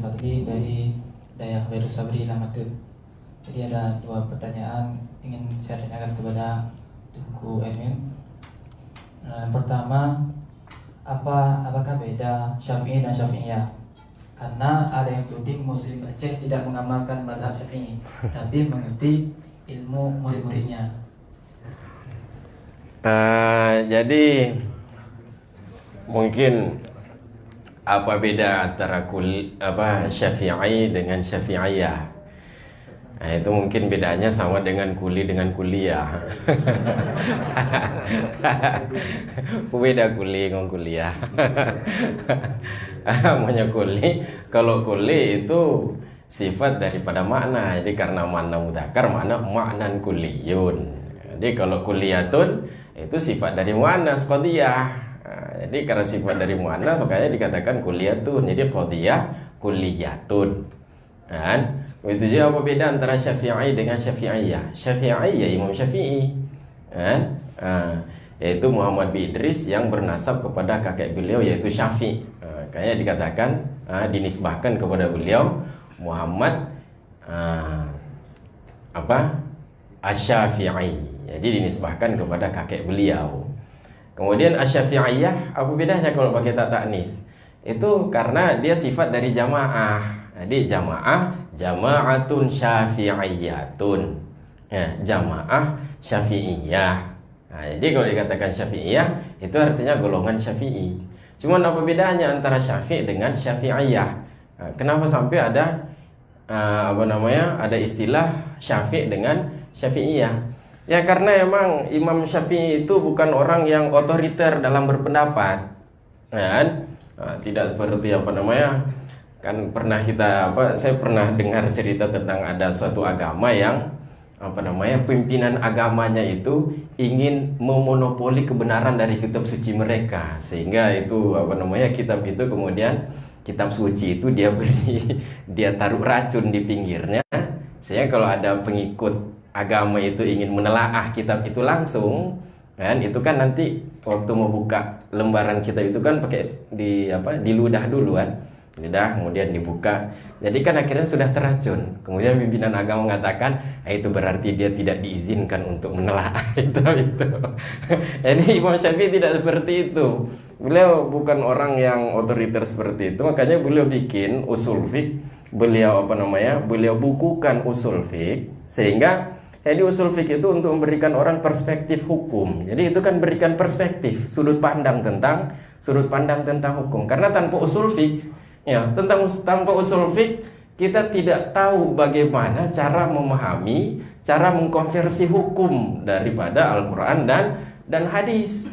Fadli dari daerah Wirus Sabri Lamatut. Jadi ada dua pertanyaan ingin saya tanyakan kepada Tuku Edwin. Yang pertama, apakah beda Syafi'i dan Syafi'iyah? Karena ada yang tuding Muslim Aceh tidak mengamalkan mazhab Syafi'i, tapi mengikuti ilmu murid-muridnya. Jadi mungkin apa beda antara Syafi'i dengan Syafi'iyah? Nah, itu mungkin bedanya sama dengan kuli dengan kuliah. Beda kuli dengan kuliah. Namanya kuli, kalau kuli itu sifat daripada makna. Jadi karena makna mudzakkar, maknan kuliyun. Jadi kalau kuliyatun itu sifat dari muannas qadiyah. Jadi karena sifat dari muannas makanya dikatakan kuliyatun. Jadi qadiyah kuliyatun. Kan? Itu juga apa beda antara Syafi'i dengan Syafi'iyah? Syafi'iyah Imam Syafi'i, kan? Yaitu Muhammad bin Idris yang bernasab kepada kakek beliau yaitu Syafi'. Kayaknya dikatakan dinisbahkan kepada beliau Muhammad Asy-Syafi'i. Jadi dinisbahkan kepada kakek beliau. Kemudian Asy-Syafi'iyah apa bedanya kalau pakai tak taknis? Itu karena dia sifat dari jamaah. Jadi jama'atun syafi'iyatun, ya, jamaah syafi'iyah. Nah, jadi kalau dikatakan syafi'iyah itu artinya golongan syafi'i. Cuman apa bedanya antara syafi' dengan syafi'iyah? Nah, kenapa sampai ada ada istilah syafi' dengan syafi'iyah? Ya karena emang Imam Syafi'i itu bukan orang yang otoriter dalam berpendapat, kan? Nah, tidak seperti kan pernah saya pernah dengar cerita tentang ada suatu agama yang pimpinan agamanya itu ingin memonopoli kebenaran dari kitab suci mereka, sehingga itu kitab itu kemudian kitab suci itu dia taruh racun di pinggirnya, sehingga kalau ada pengikut agama itu ingin menelaah kitab itu langsung, kan itu kan nanti waktu mau buka lembaran kitab itu kan pakai diludah dulu kan. Lidah kemudian dibuka. Jadi kan akhirnya sudah teracun. Kemudian pimpinan agama mengatakan, itu berarti dia tidak diizinkan untuk menelaah itu. Jadi Imam Syafi'i tidak seperti itu. Beliau bukan orang yang otoriter seperti itu. Makanya beliau bikin usul fiqh. Beliau beliau bukukan usul fiqh, sehingga usul fiqh itu untuk memberikan orang perspektif hukum. Jadi itu kan berikan perspektif, sudut pandang tentang hukum. Karena tanpa usul fiqh, tanpa usul fiqh kita tidak tahu bagaimana cara memahami, cara mengkonversi hukum daripada Al-Quran dan hadis.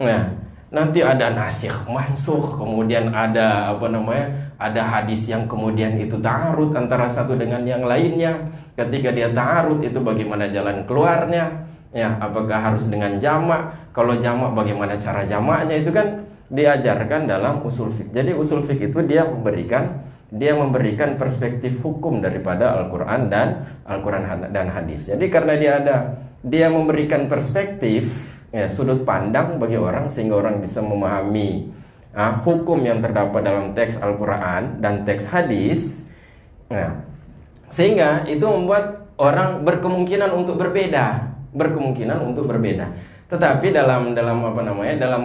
Nah, nanti ada nasikh mansukh, kemudian ada ada hadis yang kemudian itu ta'arud antara satu dengan yang lainnya. Ketika dia ta'arud itu bagaimana jalan keluarnya? Ya, apakah harus dengan jamak? Kalau jamak bagaimana cara jamaknya? Itu kan diajarkan dalam usul fiqh. Jadi usul fiqh itu dia memberikan perspektif hukum daripada Al-Quran dan hadis. Jadi karena dia memberikan perspektif, sudut pandang bagi orang, sehingga orang bisa memahami hukum yang terdapat dalam teks Al-Quran dan teks hadis. Sehingga itu membuat orang berkemungkinan untuk berbeda. Tetapi dalam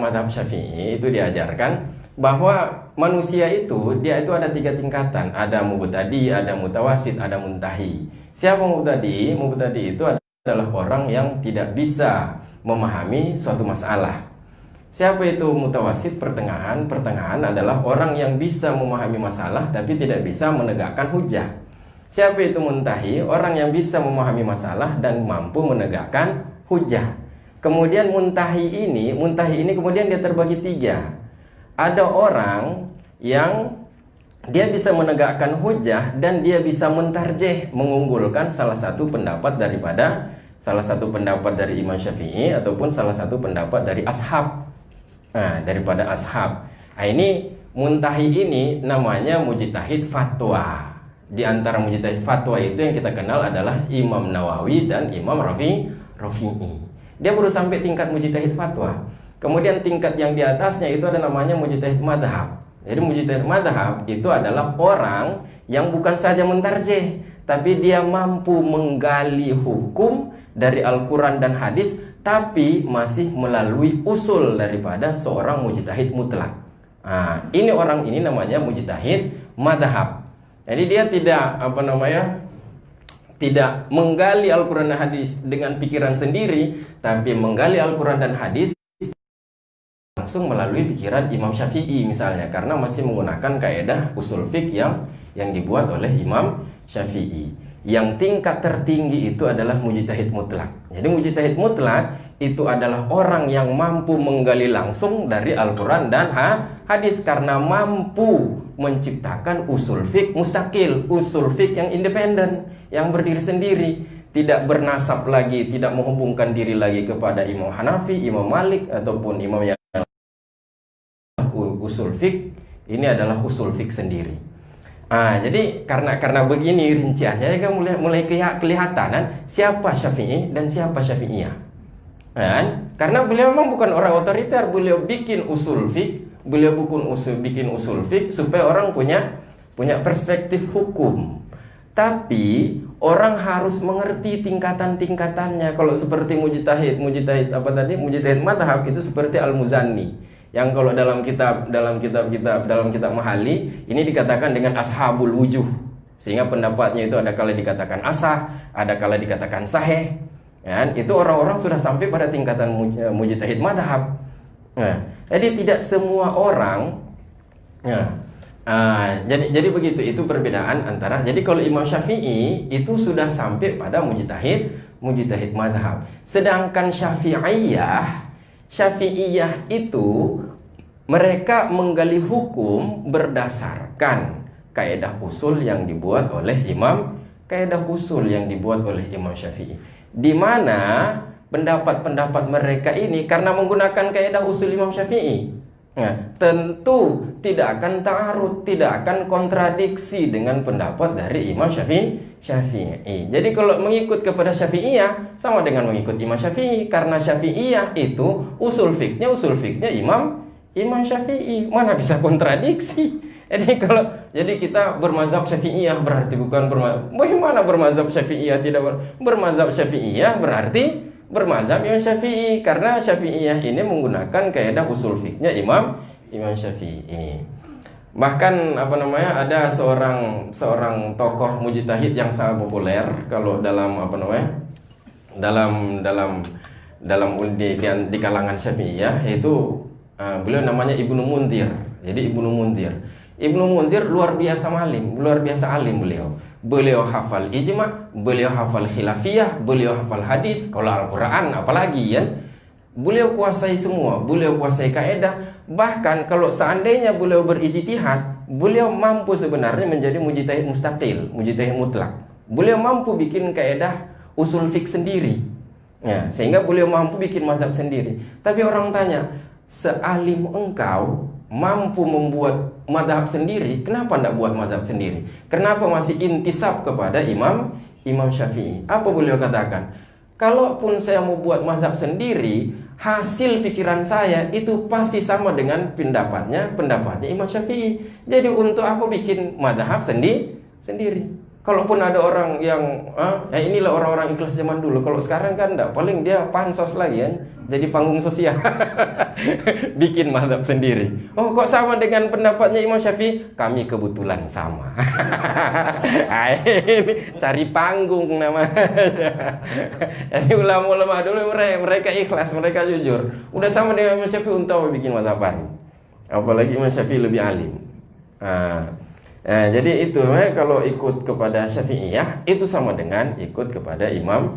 mazhab Syafi'i itu diajarkan bahwa manusia itu ada 3 tingkatan. Ada mubtadi, ada mutawasid, ada muntahi. Siapa mubtadi? Mubtadi itu adalah orang yang tidak bisa memahami suatu masalah. Siapa itu mutawasid? Pertengahan. Pertengahan adalah orang yang bisa memahami masalah tapi tidak bisa menegakkan hujah. Siapa itu muntahi? Orang yang bisa memahami masalah dan mampu menegakkan hujah. Kemudian muntahi ini kemudian dia terbagi 3. Ada orang yang dia bisa menegakkan hujah dan dia bisa mentarjih, mengunggulkan salah satu pendapat dari Imam Syafi'i ataupun salah satu pendapat dari ashab. Daripada ashab. Ini muntahi ini namanya mujtahid fatwa. Di antara mujtahid fatwa itu yang kita kenal adalah Imam Nawawi dan Imam Rafi'i. Dia baru sampai tingkat mujtahid fatwa. Kemudian tingkat yang di atasnya itu ada namanya mujtahid madhab. Jadi mujtahid madhab itu adalah orang yang bukan saja mentarjih, tapi dia mampu menggali hukum dari Al-Quran dan hadis, tapi masih melalui usul daripada seorang mujtahid mutlak. Nah, ini orang ini namanya mujtahid madhab. Jadi dia tidak tidak menggali Al-Quran dan hadis dengan pikiran sendiri, tapi menggali Al-Quran dan hadis langsung melalui pikiran Imam Syafi'i misalnya, karena masih menggunakan kaidah usul fiqh yang dibuat oleh Imam Syafi'i. Yang tingkat tertinggi itu adalah mujtahid mutlak. Jadi mujtahid mutlak itu adalah orang yang mampu menggali langsung dari Al-Quran dan hadis, karena mampu menciptakan usul fiqh mustaqil, usul fiqh yang independen, yang berdiri sendiri, tidak bernasab lagi, tidak menghubungkan diri lagi kepada Imam Hanafi, Imam Malik ataupun imam yang usul fiqh ini adalah usul fiqh sendiri. Jadi karena begini rinciannya kan mulai kelihatan siapa Syafi'i dan siapa Syafi'iyah. Karena beliau memang bukan orang otoriter, beliau bikin usul fiqh, bikin usul fiqh supaya orang punya perspektif hukum. Tapi orang harus mengerti tingkatan-tingkatannya. Kalau seperti mujtahid madhab itu seperti Al-Muzanni, yang kalau dalam kitab Mahali ini dikatakan dengan ashabul wujuh, sehingga pendapatnya itu ada kala dikatakan asah, ada kala dikatakan sahih. Itu orang-orang sudah sampai pada tingkatan mujtahid madhab. Jadi tidak semua orang. Jadi begitu, itu perbedaan antara. Jadi kalau Imam Syafi'i itu sudah sampai pada mujtahid madhab, sedangkan Syafi'iyah itu mereka menggali hukum berdasarkan kaidah usul yang dibuat oleh Imam Syafi'i, di mana pendapat-pendapat mereka ini karena menggunakan kaidah usul Imam Syafi'i, tentu tidak akan ta'arud, tidak akan kontradiksi dengan pendapat dari Imam Syafi'i. Jadi kalau mengikut kepada Syafi'iyah sama dengan mengikut Imam Syafi'i, karena Syafi'iyah itu usul fiqhnya Imam Syafi'i, mana bisa kontradiksi. Jadi kita bermazhab Syafi'iyah berarti bukan bagaimana bermazhab Syafi'iyah tidak bermazhab Syafi'iyah berarti bermazhab Imam Syafi'i, karena Syafi'iyah ini menggunakan kaidah usul fiqhnya Imam Syafi'i. Bahkan ada seorang tokoh mujtahid yang sangat populer kalau di kalangan Syafi'iyah, yaitu beliau namanya Ibnu Munzir. Jadi Ibnu Munzir luar biasa alim beliau. Beliau hafal ijma, beliau hafal khilafiyah, beliau hafal hadis, kalau Al-Quran apalagi ya. Beliau kuasai semua, beliau kuasai kaidah. Bahkan kalau seandainya beliau berijtihad, beliau mampu sebenarnya menjadi mujtahid mustaqil, mujtahid mutlak. Beliau mampu bikin kaidah usul fiqh sendiri, sehingga beliau mampu bikin mazhab sendiri. Tapi orang tanya, sealim engkau mampu membuat mazhab sendiri, kenapa tidak buat mazhab sendiri? Kenapa masih intisab kepada Imam Syafi'i? Apa beliau katakan? Kalaupun saya mau buat mazhab sendiri, hasil pikiran saya itu pasti sama dengan pendapatnya Imam Syafi'i. Jadi untuk apa bikin mazhab sendiri? Kalaupun ada orang yang inilah orang-orang ikhlas zaman dulu. Kalau sekarang kan enggak, paling dia pansos lagi kan, jadi panggung sosial. Bikin mazhab sendiri. Oh, kok sama dengan pendapatnya Imam Syafi'i? Kami kebetulan sama. Ini cari panggung namanya. Jadi ulama-ulama dulu mereka ikhlas, mereka jujur. Udah sama dengan Imam Syafi'i, untuk bikin mazhab baru. Apalagi Imam Syafi'i lebih alim. Jadi itu kalau ikut kepada Syafi'iyah itu sama dengan ikut kepada Imam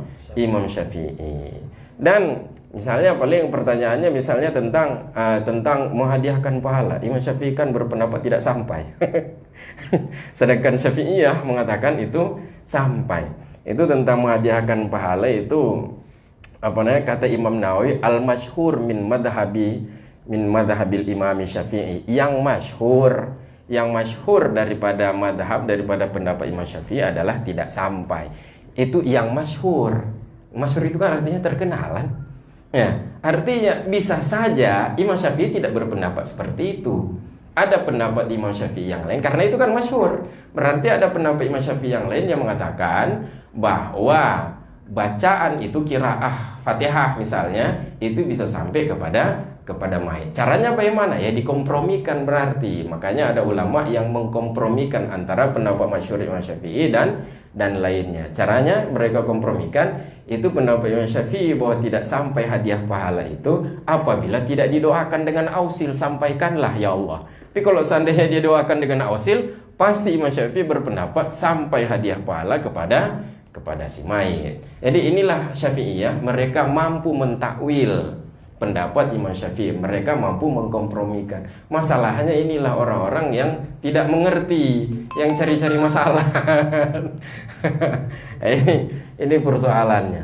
Syafi'i. Dan misalnya paling pertanyaannya misalnya tentang menghadiahkan pahala. Imam Syafi'i kan berpendapat tidak sampai. Sedangkan Syafi'iyah mengatakan itu sampai. Itu tentang menghadiahkan pahala itu kata Imam Nawawi, al-masyhur min madhabil Imam Syafi'i. Yang masyhur daripada pendapat Imam Syafi'i adalah tidak sampai. Itu yang masyhur. Masyhur itu kan artinya terkenalan. Artinya bisa saja Imam Syafi'i tidak berpendapat seperti itu. ada pendapat Imam Syafi'i yang lain, karena itu kan masyhur. Berarti ada pendapat Imam Syafi'i yang lain yang mengatakan bahwa bacaan itu qiraah Fatihah misalnya itu bisa sampai kepada mayit. Caranya bagaimana? Ya dikompromikan berarti. Makanya ada ulama yang mengkompromikan antara pendapat masyhur Imam Syafi'i dan lainnya. Caranya mereka kompromikan itu pendapat Imam Syafi'i bahwa tidak sampai hadiah pahala itu apabila tidak didoakan dengan ausil, sampaikanlah ya Allah. Tapi kalau seandainya dia doakan dengan ausil, pasti Imam Syafi'i berpendapat sampai hadiah pahala kepada si mayit. Jadi inilah Syafi'iyah, mereka mampu mentakwil pendapat Imam Syafi'i, mereka mampu mengkompromikan. Masalahnya inilah orang-orang yang tidak mengerti, yang cari-cari masalah. ini persoalannya.